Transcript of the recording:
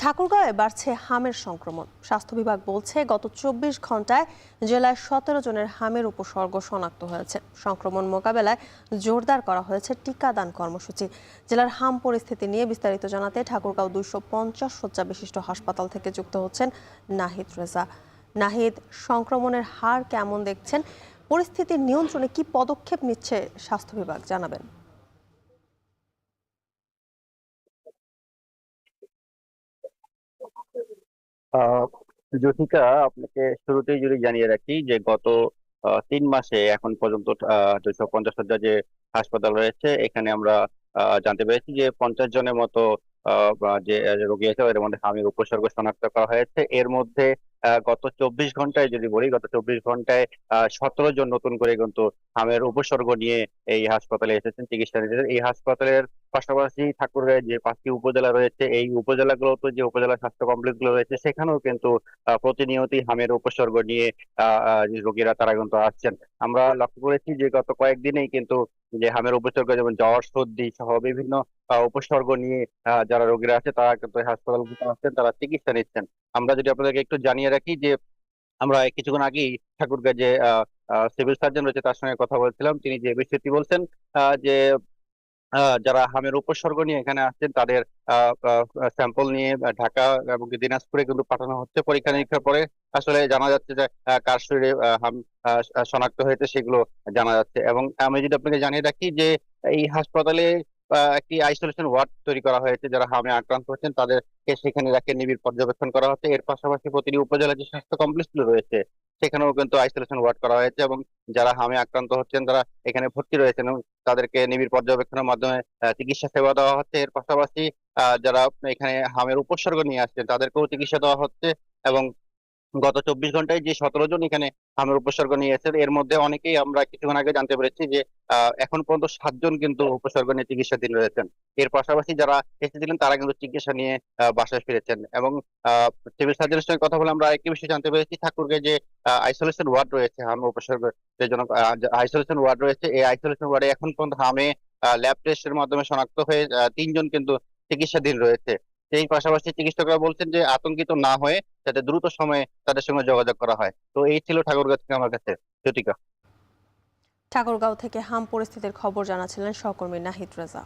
ঠাকুরগাঁওয়ে বাড়ছে হামের সংক্রমণ। স্বাস্থ্য বিভাগ বলছে গত ২৪ ঘন্টায় জেলায় ১৭ জনের হামের উপসর্গ শনাক্ত হয়েছে। সংক্রমণ মোকাবেলায় জোরদার করা হয়েছে টিকাদান কর্মসূচি। জেলার হাম পরিস্থিতি নিয়ে বিস্তারিত জানাতে ঠাকুরগাঁও ২৫০ শয্যা বিশিষ্ট হাসপাতাল থেকে যুক্ত হচ্ছেন নাহিদ রেজা। নাহিদ, সংক্রমণের হার কেমন দেখছেন? পরিস্থিতির নিয়ন্ত্রণে কি পদক্ষেপ নিচ্ছে স্বাস্থ্য বিভাগ, জানাবেন। আহ জুথিকা, আপনাকে শুরুতেই যদি জানিয়ে রাখি যে গত ৩ মাসে এখন পর্যন্ত ২৫০ শয্যা যে হাসপাতাল রয়েছে, এখানে আমরা জানতে পেরেছি যে 50 জনের মতো বা যে রোগী আছে এর মধ্যে হামির উপসর্গ শনাক্ত করা হয়েছে। এর মধ্যে গত 24 ঘন্টায় যদি বলি, গত 24 ঘন্টায় 17 জন নতুন করে কিন্তু হামের উপসর্গ নিয়ে এই হাসপাতালে এসেছেন, চিকিৎসা নিতেছেন। এই হাসপাতালের পাশাপাশি ঠাকুরগাঁও যে 5টি উপজেলা রয়েছে, এই উপজেলাগুলোতে যে উপজেলা স্বাস্থ্য কমপ্লেক্স গুলো রয়েছে, সেখানেও কিন্তু প্রতিনিয়তই হামের উপসর্গ নিয়ে যে রোগীরা তারা কিন্তু আসছেন। আমরা লক্ষ্য করেছি যে গত কয়েকদিনেই কিন্তু যে হামের উপসর্গ, যেমন জ্বর, সর্দি সহ বিভিন্ন উপসর্গ নিয়ে যারা রোগীরা আছে তারা কিন্তু হাসপাতালগুলোতে আসছেন, তারা চিকিৎসা নিচ্ছেন। আমরা যদি আপনাদেরকে একটু জানিয়ে রাখি যে আমরা কিছুক্ষণ আগেই ঠাকুরগাঁও যে সিভিল সার্জন রয়েছে তার সঙ্গে কথা বলছিলাম। তিনি যে বিষয়টি বলছেন যে যারা হামের উপসর্গ নিয়ে এখানে আসছেন তাদের স্যাম্পল নিয়ে ঢাকা এবং কি দিনাজপুরে কিন্তু পাঠানো হচ্ছে। পরীক্ষা নিরীক্ষার পরে আসলে জানা যাচ্ছে যে কার শরীরে হাম শনাক্ত হয়েছে সেগুলো জানা যাচ্ছে। এবং আমি যদি আপনাকে জানিয়ে রাখি যে এই হাসপাতালে একটি আইসোলেশন ওয়ার্ড তৈরি করা হয়েছে। যারা হামে আক্রান্ত হচ্ছেন তাদেরকে সেখানে রাখে নিবিড় পর্যবেক্ষণ করা হচ্ছে। এর পাশাপাশি প্রতিটি উপজেলা যে স্বাস্থ্য কমপ্লেক্স গুলো রয়েছে সেখানেও কিন্তু আইসোলেশন ওয়ার্ড করা হয়েছে, এবং যারা হামে আক্রান্ত হচ্ছেন তারা এখানে ভর্তি রয়েছেন এবং তাদেরকে নিবিড় পর্যবেক্ষণের মাধ্যমে চিকিৎসা সেবা দেওয়া হচ্ছে। এর পাশাপাশি যারা এখানে হামের উপসর্গ নিয়ে আসছেন তাদেরকেও চিকিৎসা দেওয়া হচ্ছে। এবং গত 24 ঘন্টায় যে 17 জন এখানে হামের উপসর্গ নিয়ে এসেছেন, এর মধ্যে অনেকেই আমরা কিছুক্ষণ আগে জানতে পেরেছি যে এখন পর্যন্ত 7 জন কিন্তু উপসর্গ নিয়ে চিকিৎসাধীন রয়েছেন। এর পাশাপাশি যারা এসেছিলেন তারা কিন্তু চিকিৎসা নিয়ে বাসায় ফিরেছেন। এবং সিভিল সার্জনের সঙ্গে কথা বলে আমরা আরেকটি বিষয় জানতে পেরেছি, ঠাকুরকে যে আইসোলেশন ওয়ার্ড রয়েছে হামে উপসর্গের জন্য, আইসোলেশন ওয়ার্ড রয়েছে, এই আইসোলেশন ওয়ার্ডে এখন পর্যন্ত হামে ল্যাব টেস্টের মাধ্যমে শনাক্ত হয়ে 3 জন কিন্তু চিকিৎসাধীন রয়েছে। সেই পাশাপাশি চিকিৎসকরা বলছেন যে আতঙ্কিত না হয়ে যাতে দ্রুত সময়ে তাদের সঙ্গে যোগাযোগ করা হয়। তো এই ছিল ঠাকুরগাঁও থেকে আমার কাছে জ্যোতিকা। ঠাকুরগাঁও থেকে হাম পরিস্থিতির খবর জানাচ্ছিলেন সহকর্মী নাহিদ রেজা।